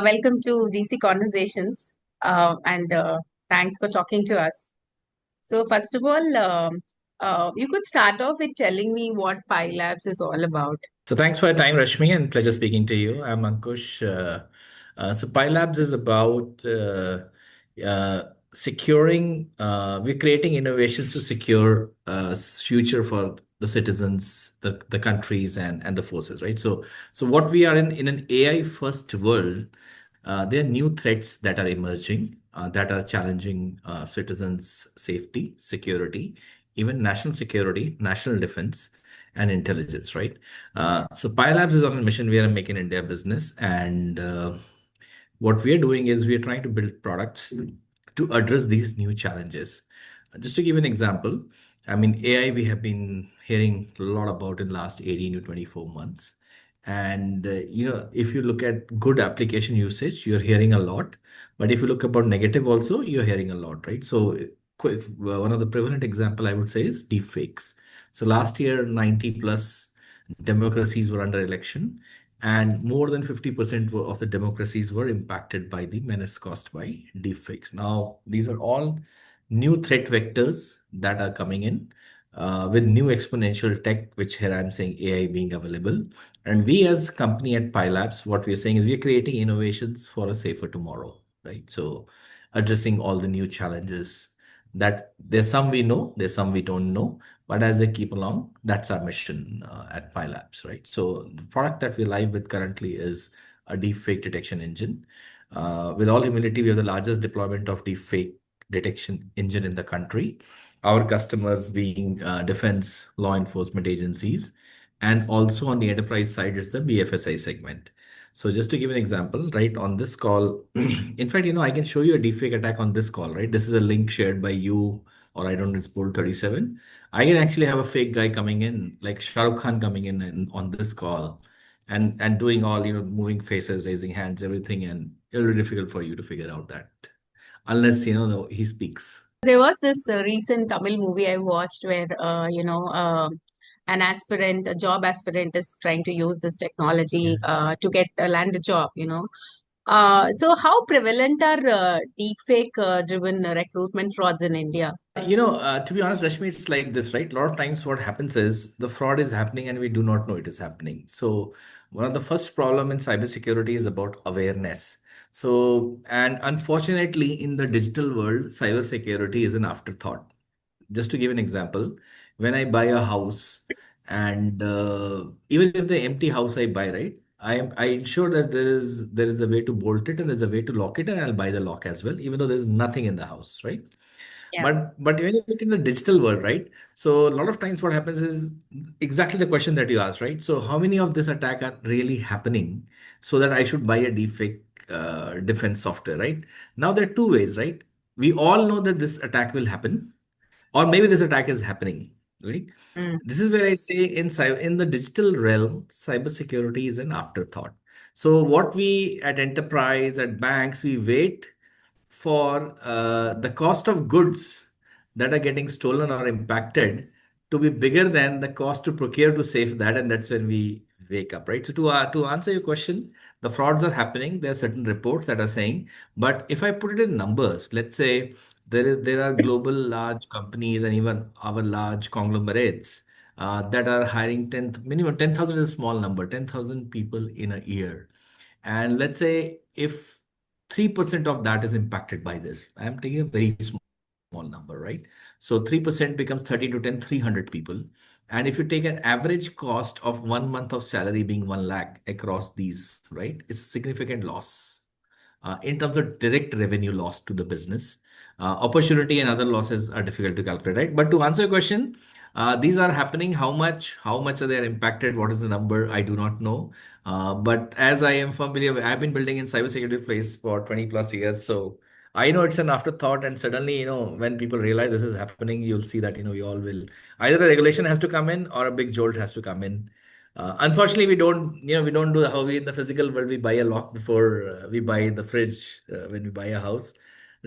Welcome to DC Conversations, and thanks for talking to us. So, first of all, you could start off with telling me what Pi Labs is all about. So thanks for your time, Rashmi, and pleasure speaking to you. I'm Ankush. So Pi Labs is about securing. We're creating innovations to secure future for the citizens, the countries, and the forces, right? So what we are in an AI first world. There are new threats that are emerging that are challenging citizens' safety, security, even national security, national defense, and intelligence, right? So Pi Labs is on a mission. We are a Make in India business, and what we are doing is we are trying to build products to address these new challenges. Just to give an example, I mean, AI we have been hearing a lot about in last 18 to 24 months. And if you look at good application usage, you're hearing a lot. But if you look about negative also, you're hearing a lot, right? So one of the prevalent example I would say is deepfakes. So last year, 90 plus democracies were under election, and more than 50% of the democracies were impacted by the menace caused by deepfakes. Now, these are all new threat vectors that are coming in with new exponential tech, which here I'm saying AI being available. And we as company at Pi Labs, what we're saying is we're creating innovations for a safer tomorrow, right? So addressing all the new challenges that there's some we know, there's some we don't know, but as they keep along, that's our mission at Pi Labs, right? So the product that we're live with currently is a deepfake detection engine. With all humility, we have the largest deployment of deepfake detection engine in the country. Our customers being defense, law enforcement agencies, and also on the enterprise side is the BFSI segment. So just to give an example, right on this call, in fact, I can show you a deepfake attack on this call, right? This is a link shared by you, or I don't know, it's Bold 37. I can actually have a fake guy coming in, like Shah Rukh Khan coming in and on this call and doing all, moving faces, raising hands, everything, and it'll be difficult for you to figure out that unless, he speaks. There was this recent Tamil movie I watched where, an aspirant, a job aspirant, is trying to use this technology to get land a job. So, how prevalent are deepfake driven recruitment frauds in India? To be honest, Rashmi, it's like this, right? A lot of times what happens is the fraud is happening and we do not know it is happening. So one of the first problem in cybersecurity is about awareness. So, and unfortunately, in the digital world, cybersecurity is an afterthought. Just to give an example, when I buy a house, and even if the empty house I buy, right, I ensure that there is a way to bolt it and there's a way to lock it, and I'll buy the lock as well, even though there's nothing in the house, right? Yeah. But when you look in the digital world, right? So a lot of times what happens is exactly the question that you asked, right? So how many of this attack are really happening so that I should buy a deepfake defense software, right? Now there are two ways, right? We all know that this attack will happen, or maybe this attack is happening, right? Mm. This is where I say in the digital realm, cybersecurity is an afterthought. So what we at enterprise, at banks, we wait for the cost of goods that are getting stolen or impacted to be bigger than the cost to procure to save that, and that's when we wake up, right? So to answer your question, the frauds are happening. There are certain reports that are saying, but if I put it in numbers, let's say there are global large companies and even our large conglomerates that are hiring 10 minimum 10,000 is a small number, 10,000 people in a year, and let's say if 3% of that is impacted by this. I'm taking a very small number, right? So 3% becomes 30 to 10, 300 people. And if you take an average cost of 1 month of salary being 1 lakh across these, right, it's a significant loss in terms of direct revenue loss to the business. Opportunity and other losses are difficult to calculate, right? But to answer your question, these are happening. How much are they impacted? What is the number? I do not know. But as I am familiar, I've been building in cybersecurity place for 20 plus years. So I know it's an afterthought. And suddenly, when people realize this is happening, you'll see that, we all will either a regulation has to come in or a big jolt has to come in. Unfortunately, we don't do how we in the physical world we buy a lock before we buy the fridge when we buy a house.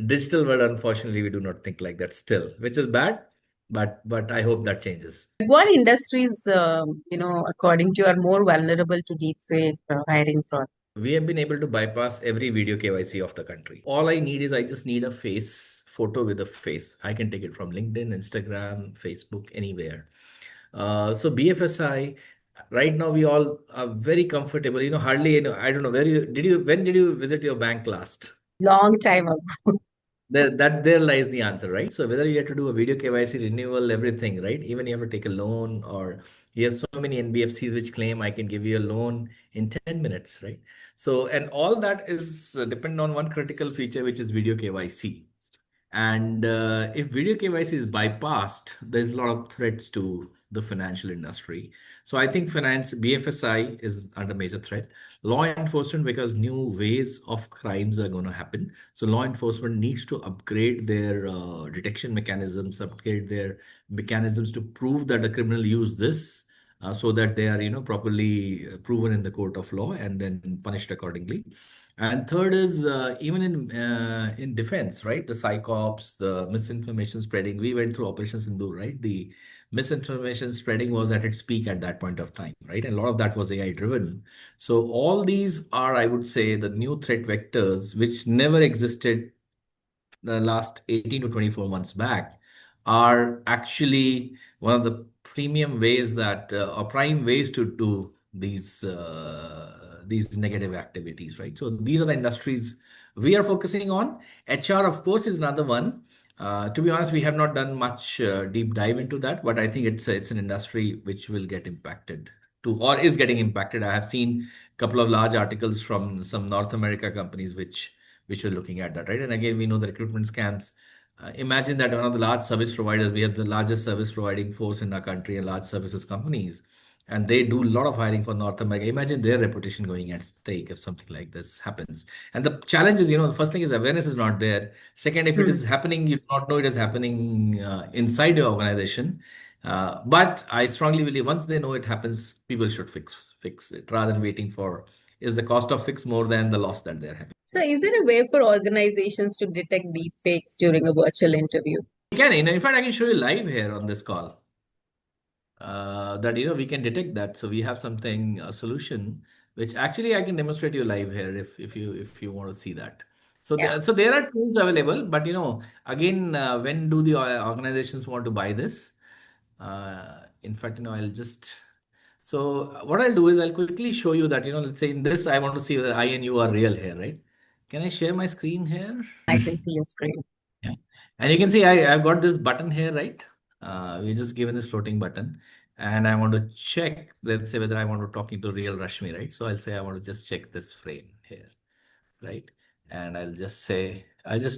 Digital world, unfortunately, we do not think like that still, which is bad. But I hope that changes. What industries, according to you, are more vulnerable to deepfake hiring fraud? we have been able to bypass every video KYC of the country. All I need is I just need a face photo with a face. I can take it from LinkedIn, Instagram, Facebook, anywhere. So BFSI, right now we all are very comfortable. Hardly, I don't know when did you visit your bank last? Long time ago. There lies the answer, right? So whether you have to do a video KYC renewal, everything, right? Even you have to take a loan, or you have so many NBFCs which claim I can give you a loan in 10 minutes, right? So, and all that is dependent on one critical feature, which is video KYC. And if video KYC is bypassed, there's a lot of threats to the financial industry. So I think finance BFSI is under major threat. Law enforcement, because new ways of crimes are going to happen. So law enforcement needs to upgrade their detection mechanisms, upgrade their mechanisms to prove that a criminal used this. So that they are, properly proven in the court of law and then punished accordingly. And third is even in defense, right? The psychops, the misinformation spreading. We went through Operation Sindoor, right? The misinformation spreading was at its peak at that point of time, right? And a lot of that was AI driven. So all these are, I would say, the new threat vectors which never existed the last 18 to 24 months back, are actually one of the premium ways that or prime ways to do these negative activities, right? So these are the industries we are focusing on. HR, of course, is another one. To be honest, we have not done much deep dive into that, but I think it's an industry which will get impacted to, or is getting impacted. I have seen a couple of large articles from some North America companies which are looking at that, right? And again, we know the recruitment scams. Imagine that one of the large service providers, we have the largest service providing force in our country and large services companies, and they do a lot of hiring for North America. Imagine their reputation going at stake if something like this happens. And the challenge is, the first thing is awareness is not there. Second, if it Hmm. is happening, you do not know it is happening inside your organization. But I strongly believe once they know it happens, people should fix it rather than waiting for is the cost of fix more than the loss that they're having. So, is there a way for organizations to detect deepfakes during a virtual interview? We can, in fact, I can show you live here on this call that we can detect that. So we have something a solution which actually I can demonstrate you live here if you want to see that. So Yeah, there are tools available, but again, when do the organizations want to buy this? In fact, I'll just. So what I'll do is I'll quickly show you that let's say in this I want to see whether I and you are real here, right? Can I share my screen here? I can see your screen. Yeah. And you can see I've got this button here, right? We just given this floating button. And I want to check, let's say whether I want to talking to real Rashmi, right? So I'll say I want to just check this frame here, right? And I'll just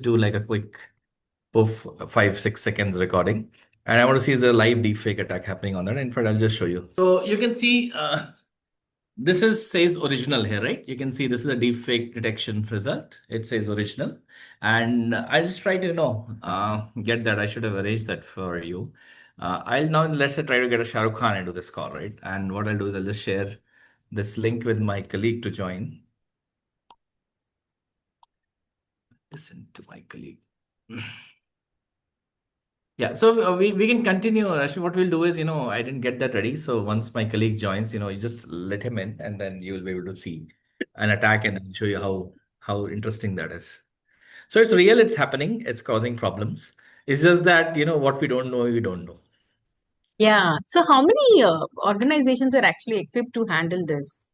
do like a quick poof, 5, 6 seconds recording. And I want to see the live deepfake attack happening on that. In fact, I'll just show you. So you can see this is says original here, right? You can see this is a deep fake detection result. It says original. And I'll just try to, get that. I should have arranged that for you. I'll now, let's say, try to get a Shah Rukh Khan into this call, right? And what I'll do is I'll just share this link with my colleague to join. Listen to my colleague. Yeah, so we can continue. Actually, what we'll do is, I didn't get that ready. So once my colleague joins, you just let him in, and then you will be able to see an attack, and I'll show you how interesting that is. So it's real, it's happening, it's causing problems. It's just that, what we don't know, we don't know. Yeah. So, how many organizations are actually equipped to handle this?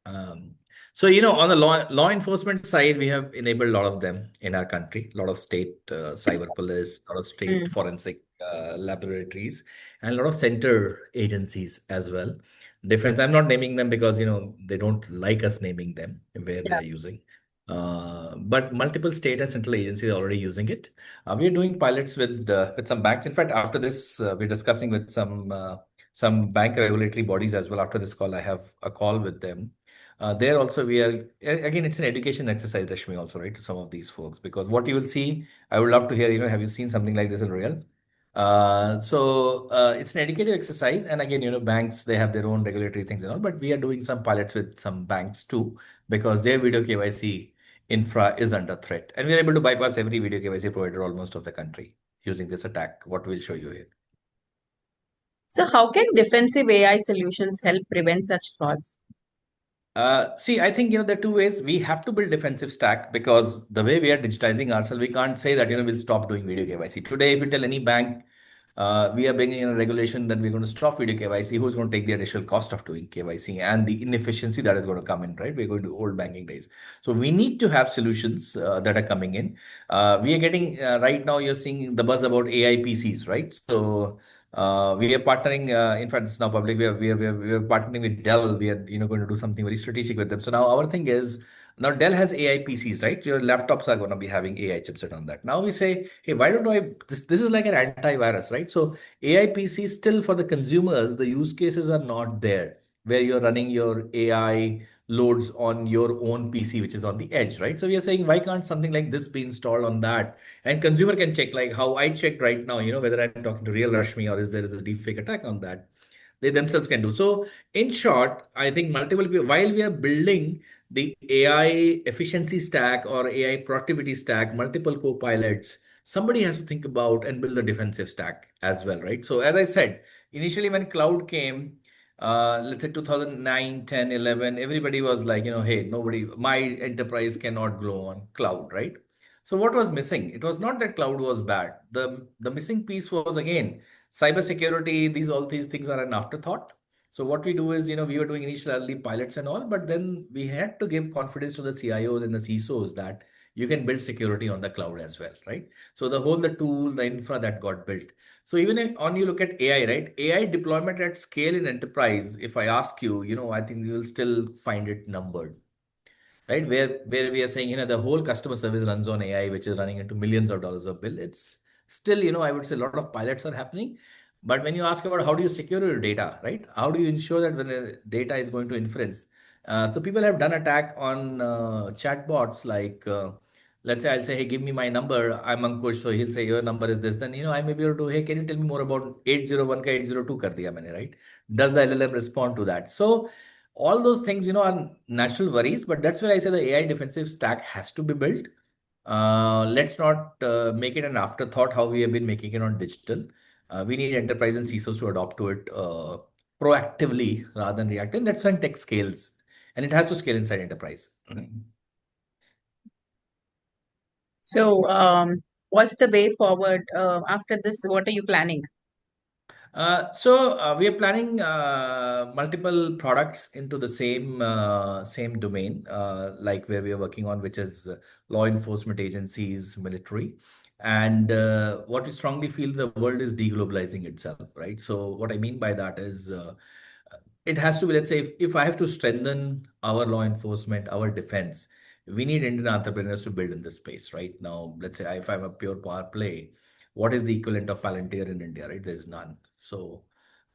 Um, so, on the law enforcement side, we have enabled a lot of them in our country, a lot of state cyber police, a lot of state Hmm. forensic laboratories, and a lot of center agencies as well. Defense, I'm not naming them because, they don't like us naming them where they Yeah. are using. But multiple state and central agencies are already using it. We are doing pilots with some banks. In fact, after this, we're discussing with some bank regulatory bodies as well. After this call, I have a call with them. There also we are again, it's an education exercise, Rashmi, also, right, to some of these folks, because what you will see, I would love to hear, have you seen something like this in real? So it's an educative exercise, and again, banks, they have their own regulatory things and all, but we are doing some pilots with some banks too, because their video KYC infra is under threat, and we are able to bypass every video KYC provider almost of the country using this attack. What we'll show you here. So, how can defensive AI solutions help prevent such frauds? See, I think there are two ways. We have to build defensive stack because the way we are digitizing ourselves, we can't say that we'll stop doing video KYC. Today, if you tell any bank we are bringing in a regulation that we're going to stop video KYC, who's going to take the additional cost of doing KYC and the inefficiency that is going to come in, right? We're going to old banking days. So we need to have solutions that are coming in. We are getting right now. You're seeing the buzz about AI PCs, right? So we are partnering. In fact, it's now public. We are partnering with Dell. We are going to do something very strategic with them. So now our thing is now Dell has AI PCs, right? Your laptops are going to be having AI chipset on that. Now we say, hey, why don't I? This is like an antivirus, right? So AI PCs still for the consumers, the use cases are not there where you're running your AI loads on your own PC, which is on the edge, right? So we are saying, why can't something like this be installed on that? And consumer can check like how I checked right now, whether I'm talking to real Rashmi or is there is a deepfake attack on that. They themselves can do. So in short, I think multiple people, while we are building the AI efficiency stack or AI productivity stack, multiple co-pilots, somebody has to think about and build a defensive stack as well, right? So as I said, initially when cloud came, let's say 2009, 10, 11, everybody was like, hey, nobody, my enterprise cannot grow on cloud, right? So what was missing? It was not that cloud was bad. The missing piece was again cybersecurity. All these things are an afterthought. So what we do is, we were doing initially pilots and all, but then we had to give confidence to the CIOs and the CISOs that you can build security on the cloud as well, right? So the tool, the infra that got built. So even if on you look at AI, right? AI deployment at scale in enterprise, if I ask you, I think you will still find it numbered, right? Where we are saying, the whole customer service runs on AI, which is running into millions of dollars of bill. It's still, I would say a lot of pilots are happening. But when you ask about how do you secure your data, right? How do you ensure that when the data is going to inference? So people have done attack on chatbots like, let's say I'll say, hey, give me my number. I'm Ankush. So he'll say your number is this. Then, I may be able to, hey, can you tell me more about 801 ka 802 kar diya maine, right? Does the LLM respond to that? So all those things are natural worries, but that's where I say the AI defensive stack has to be built. Let's not make it an afterthought how we have been making it on digital. We need enterprise and CISOs to adopt to it proactively rather than reactive. That's when tech scales, and it has to scale inside enterprise. So, what's the way forward after this? What are you planning? So we are planning multiple products into the same domain, like where we are working on, which is law enforcement agencies, military, and what we strongly feel the world is deglobalizing itself, right? So what I mean by that is it has to be, let's say, if I have to strengthen our law enforcement, our defense, we need Indian entrepreneurs to build in this space, right? Now, let's say if I'm a pure power play, what is the equivalent of Palantir in India, right? There's none. So,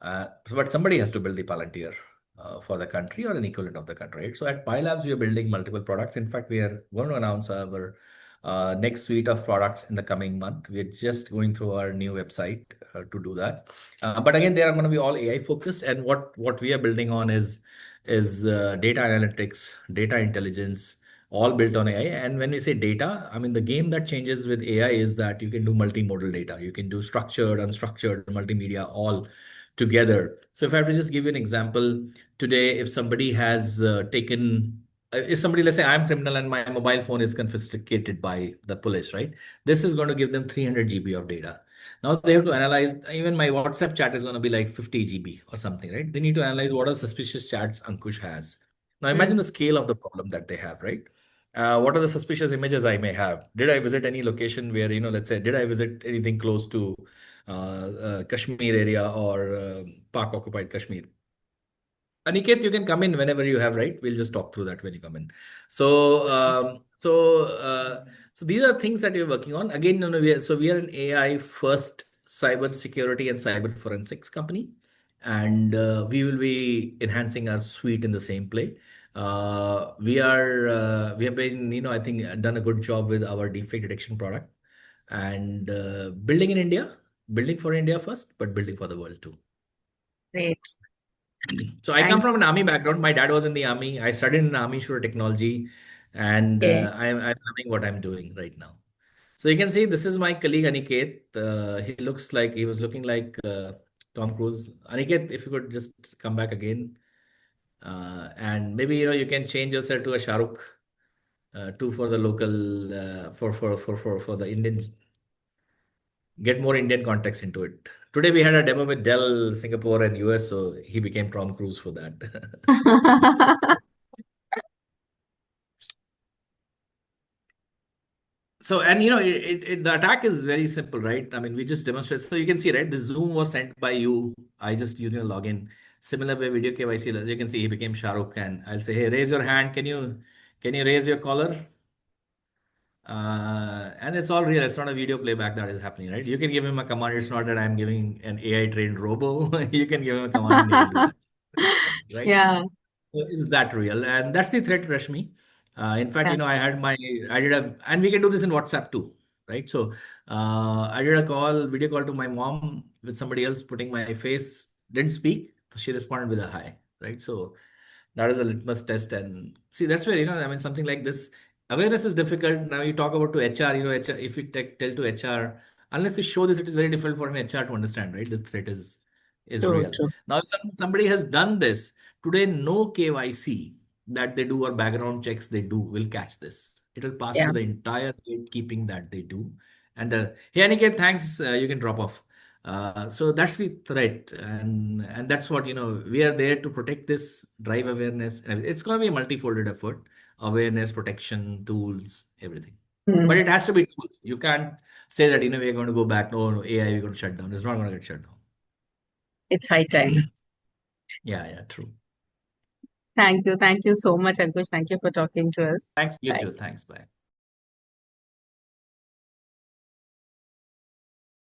but somebody has to build the Palantir for the country or an equivalent of the country, right? So at Pi Labs, we are building multiple products. In fact, we are going to announce our next suite of products in the coming month. We're just going through our new website to do that. But again, they are going to be all AI focused, and what we are building on is data analytics, data intelligence, all built on AI. And when we say data, I mean the game that changes with AI is that you can do multimodal data, you can do structured, unstructured, multimedia, all together. So if I have to just give you an example, today, if somebody has taken if somebody, let's say I'm criminal and my mobile phone is confiscated by the police, right? This is going to give them 300 GB of data. Now they have to analyze, even my WhatsApp chat is going to be like 50 GB or something, right? They need to analyze what are suspicious chats Ankush has. Now imagine Hmm. the scale of the problem that they have, right? What are the suspicious images I may have? Did I visit any location where, let's say, did I visit anything close to Kashmir area or Pak occupied Kashmir? Aniket, you can come in whenever you have, right? We'll just talk through that when you come in. So, so these are things that we're working on. Again, we are an AI first cyber security and cyber forensics company, and we will be enhancing our suite in the same play. We have been, I think, done a good job with our deepfake detection product and building in India, building for India first, but building for the world too. Great. So I come Thank from an army background. My dad was in the army. I studied in army shooter technology, and you. I'm loving what I'm doing right now. So you can see this is my colleague Aniket. He was looking like Tom Cruise. Aniket, if you could just come back again. And maybe you can change yourself to a Shahrukh, too, for the local, for the Indian, get more Indian context into it. Today we had a demo with Dell, Singapore, and US, so he became Tom Cruise for that. So, and the attack is very simple, right? I mean, we just demonstrate. So you can see, right? The Zoom was sent by you. I just using a login. Similar way, video KYC. You can see he became Shahrukh, and I'll say, hey, raise your hand. Can you raise your collar? And it's all real. It's not a video playback that is happening, right? You can give him a command. It's not that I'm giving an AI trained robo. You can give him a command and he will do that, right? Yeah, So is that real? And that's the threat, Rashmi. In fact, yeah, I did and we can do this in WhatsApp too, right? So I did a video call to my mom with somebody else putting my face, didn't speak. So she responded with a hi, right? So that is a litmus test. And see, that's where, I mean, something like this, awareness is difficult. Now you talk about to HR, HR, if you tell to HR, unless you show this, it is very difficult for an HR to understand, right? This threat is true, real. true. Now, if somebody has done this, today, no KYC that they do or background checks they do will catch this. It will pass Yeah. through the entire gatekeeping that they do. And hey, Aniket, thanks. You can drop off. So that's the threat, and that's what we are there to protect this, drive awareness. And it's going to be a multifolded effort: awareness, protection, tools, everything. But Hmm. it has to be tools. You can't say that we're going to go back. No, no, AI we're going to shut down. It's not going to get shut down. It's high time. Yeah, yeah, true. Thank you. Thank you so much, Ankush. Thank you for talking to us. Thanks, you Bye. too. Thanks, bye.